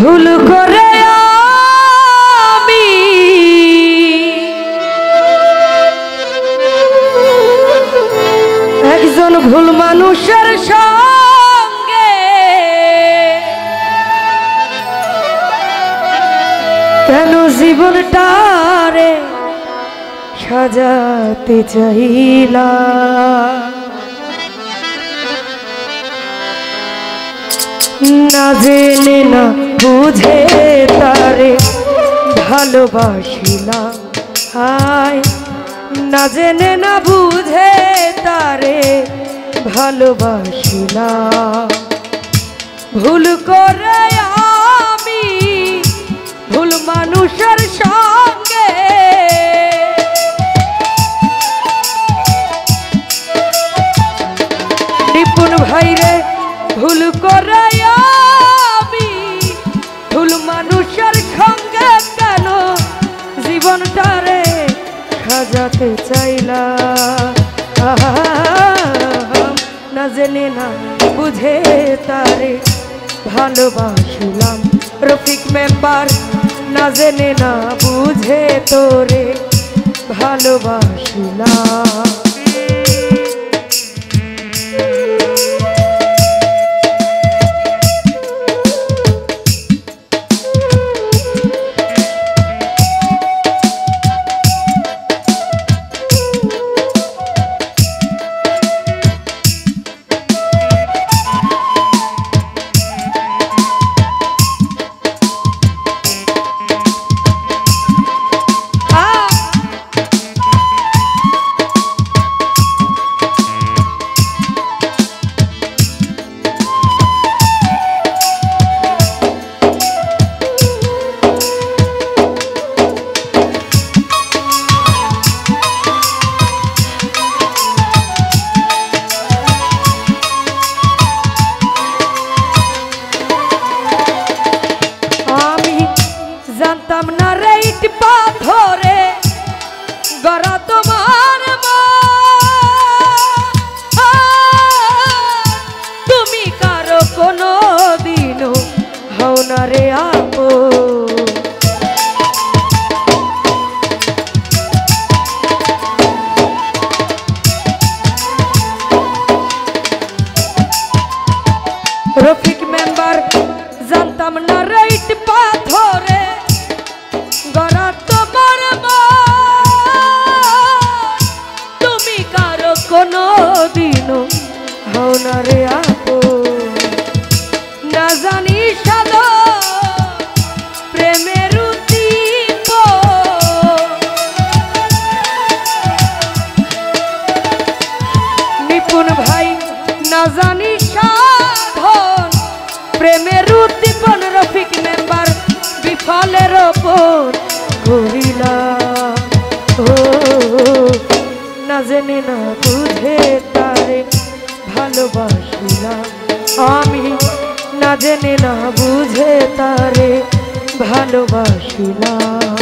ভুল করে আমি একজন ভুল মানুষের সঙ্গে কেন জীবনটারে সাজাতে চাইলাম, না জেনে না বুঝে তারে ভালোবাসিলাম। হায় না জেনে না বুঝে তারে ভালোবাসিলাম। ভুল করে আমি ভুল মানুষের সঙ্গে নিপুণ ভাইরে ভুল করে আমি ভুল মানুষের সঙ্গে কেন জীবনটারে সাজাতে চাইলাম, না জেনে না বুঝে তারে ভালোবাসিলাম। রফিক মেম্বার না জেনে না বুঝে তোরে ভালোবাসিলাম। জানতাম না রে ইট পাথরে গড়া তোমার তুমি কারো কোনো দিনও হও না রে আপো। রফিক মেম্বার জানতাম না রে ইট পাথরে গড়া তোমার তুমি কারো কোনো দিনও হও না রে আপো। না জানি সাদা প্রেমের উদ্দীপ নিপুণ ভাই না জানি সাধন প্রেমের উদ্দীপন রফিক মেম্বার বিফলের ওপর ঘুরিলাম। ও না জেনে না বুঝে তারে ভালোবাসিলাম, আমি না জেনে না বুঝে তারে ভালোবাসিলাম।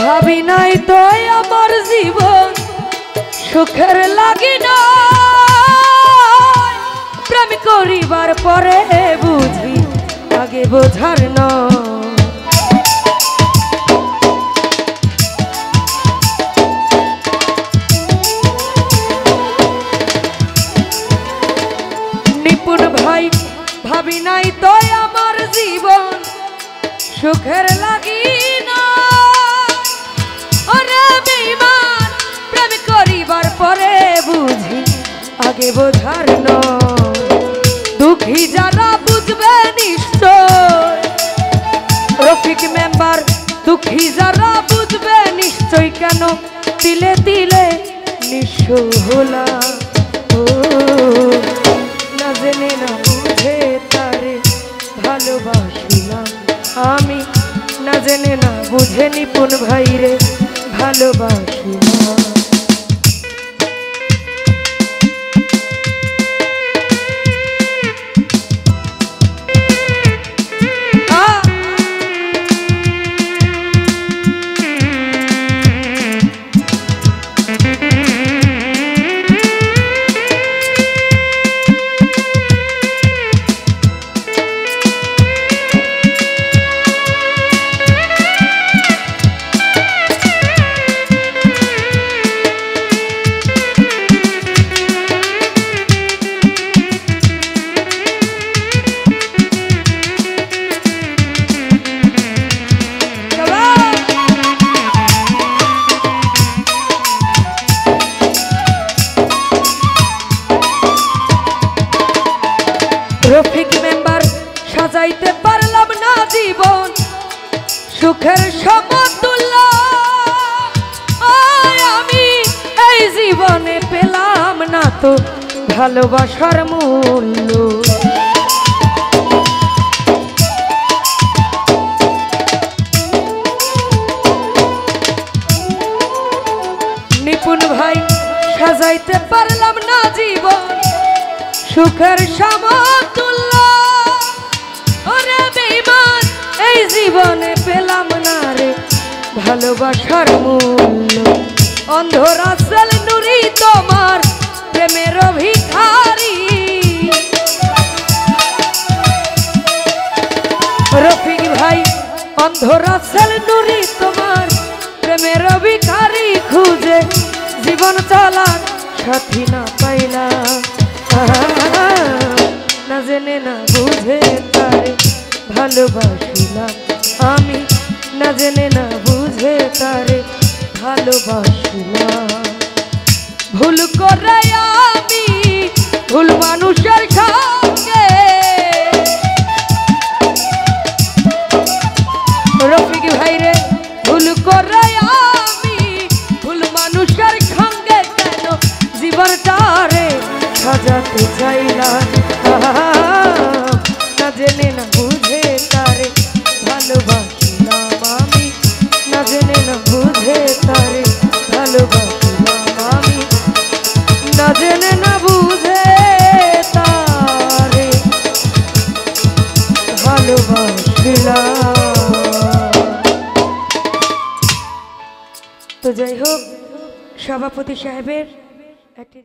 ভাবি নাই তো আমার জীবন সুখের লাগি না, প্রেম করিবার পরে বুঝি আগে বোঝার না। নিপুণ ভাই ভাবি নাই তো আমার জীবন সুখের লাগি না ওরে বেঈমান প্রেম করিবার পরে বুঝি আগে বোঝার নয় দুঃখী যারা বুঝবে নিশ্চয় রফিক মেম্বার দুঃখী যারা বুঝবে নিশ্চয় কেন তিলে তিলে নিঃস্ব হলাম ও না জেনে না বুঝে তারে ভালোবাসিলাম আমি না জেনে না বুঝে নিপুণ ভাইরে ভালোবাসিলাম রফিক মেম্বার সাজাইতে পারলাম না জীবন সুখের সমতুল্য আমি এই জীবনে পেলাম না তো ভালোবাসার মূল্য নিপুণ ভাই সাজাইতে পারলাম না জীবন সুখের সমতুল্য ওরে বেঈমান এই জীবনে পেলাম না রে ভালোবাসার মূল্য অন্ধ রাসেল নুরি তোমার প্রেমের ভিখারি রফিক ভাই অন্ধ রাসেল নুরি তোমার প্রেমের ভিখারি খুঁজে জীবন চালার সাথী না পাইলাম না জেনে না বুঝে তারে ভালোবাসিলাম আমি না জেনে না বুঝে তারে ভালোবাসিলাম ভুল করে আমি ভুল মানুষের সঙ্গে রফিক ভাইরে ভুল করে আমি ভুল মানুষের সঙ্গে কেন জীবনটারে সাজাতে চাইলাম না জেনে না বুঝে তারে ভালোবাসিলাম আমি না জেনে না বুঝে তারে ভালোবাসিলাম আমি না জেনে না বুঝে তারে ভালোবাসিলাম তো যাই হোক সভাপতি সাহেবের